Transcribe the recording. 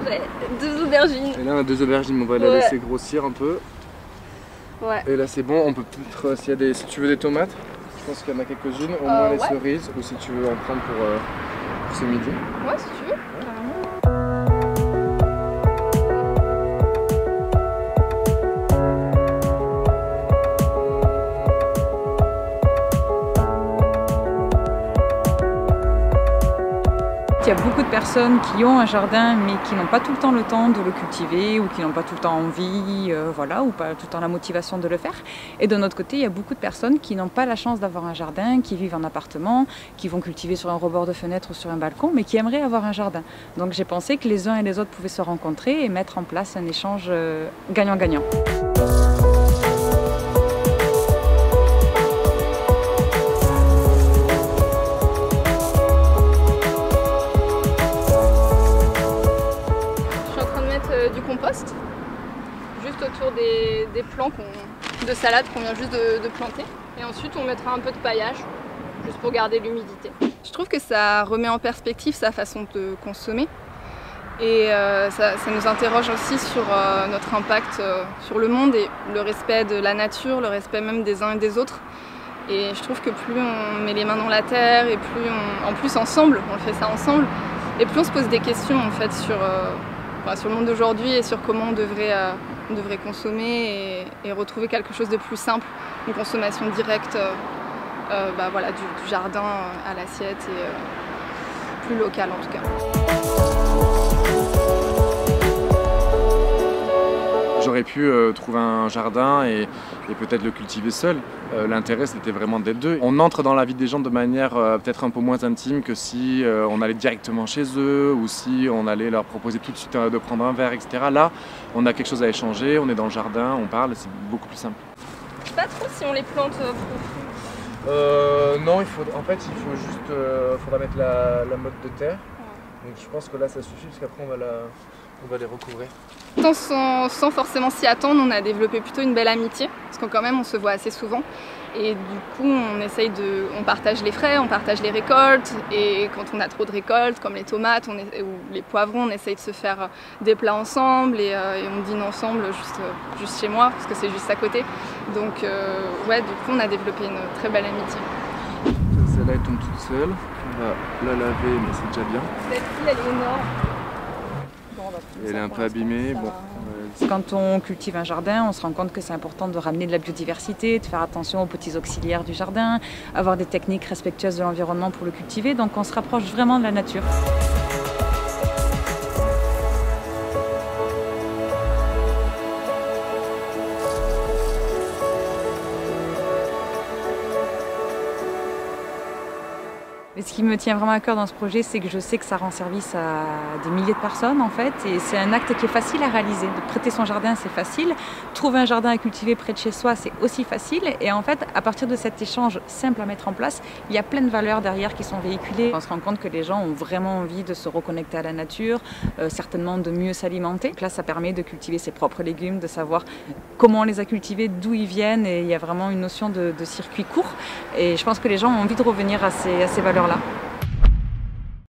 Ouais, 2 aubergines. Et là on a 2 aubergines, on va les laisser grossir un peu. Ouais. Et là c'est bon, on peut peut-être, si tu veux des tomates, je pense qu'il y en a quelques-unes, au moins les cerises, ou si tu veux en prendre pour ce midi. Ouais, si tu veux. Il y a beaucoup de personnes qui ont un jardin mais qui n'ont pas tout le temps le temps de le cultiver ou qui n'ont pas tout le temps envie, voilà, ou pas tout le temps la motivation de le faire. Et de notre côté, il y a beaucoup de personnes qui n'ont pas la chance d'avoir un jardin, qui vivent en appartement, qui vont cultiver sur un rebord de fenêtre ou sur un balcon, mais qui aimeraient avoir un jardin. Donc j'ai pensé que les uns et les autres pouvaient se rencontrer et mettre en place un échange gagnant-gagnant. Du compost juste autour des plants de salade qu'on vient juste de planter, et ensuite on mettra un peu de paillage juste pour garder l'humidité. Je trouve que ça remet en perspective sa façon de consommer et ça nous interroge aussi sur notre impact sur le monde et le respect de la nature, le respect même des uns et des autres. Et je trouve que plus on met les mains dans la terre et plus en plus ensemble, on fait ça ensemble, et plus on se pose des questions en fait sur le monde d'aujourd'hui et sur comment on devrait consommer et retrouver quelque chose de plus simple, une consommation directe voilà, du jardin à l'assiette et plus locale en tout cas. J'aurais pu trouver un jardin et peut-être le cultiver seul. L'intérêt c'était vraiment d'être deux. On entre dans la vie des gens de manière peut-être un peu moins intime que si on allait directement chez eux ou si on allait leur proposer tout de suite de prendre un verre, etc. Là, on a quelque chose à échanger, on est dans le jardin, on parle, c'est beaucoup plus simple. Je sais pas trop si on les plante non, en fait il faut juste faudra mettre la motte de terre. Donc je pense que là ça suffit parce qu'après on va les recouvrir. Sans forcément s'y attendre, on a développé plutôt une belle amitié, parce qu'on quand même on se voit assez souvent. Et du coup on partage les frais, on partage les récoltes, et quand on a trop de récoltes, comme les tomates ou les poivrons, on essaye de se faire des plats ensemble et on dîne ensemble juste chez moi, parce que c'est juste à côté. Donc ouais, du coup on a développé une très belle amitié. Celle-là elle tombe toute seule, on va la laver mais c'est déjà bien. Cette fille elle est énorme. Elle est un peu abîmée. Bon. Quand on cultive un jardin, on se rend compte que c'est important de ramener de la biodiversité, de faire attention aux petits auxiliaires du jardin, avoir des techniques respectueuses de l'environnement pour le cultiver, donc on se rapproche vraiment de la nature. Et ce qui me tient vraiment à cœur dans ce projet, c'est que je sais que ça rend service à des milliers de personnes en fait, et c'est un acte qui est facile à réaliser. De prêter son jardin, c'est facile. Trouver un jardin à cultiver près de chez soi, c'est aussi facile. Et en fait, à partir de cet échange simple à mettre en place, il y a plein de valeurs derrière qui sont véhiculées. On se rend compte que les gens ont vraiment envie de se reconnecter à la nature, certainement de mieux s'alimenter. Donc là, ça permet de cultiver ses propres légumes, de savoir comment on les a cultivés, d'où ils viennent, et il y a vraiment une notion de circuit court. Et je pense que les gens ont envie de revenir à ces valeurs-là.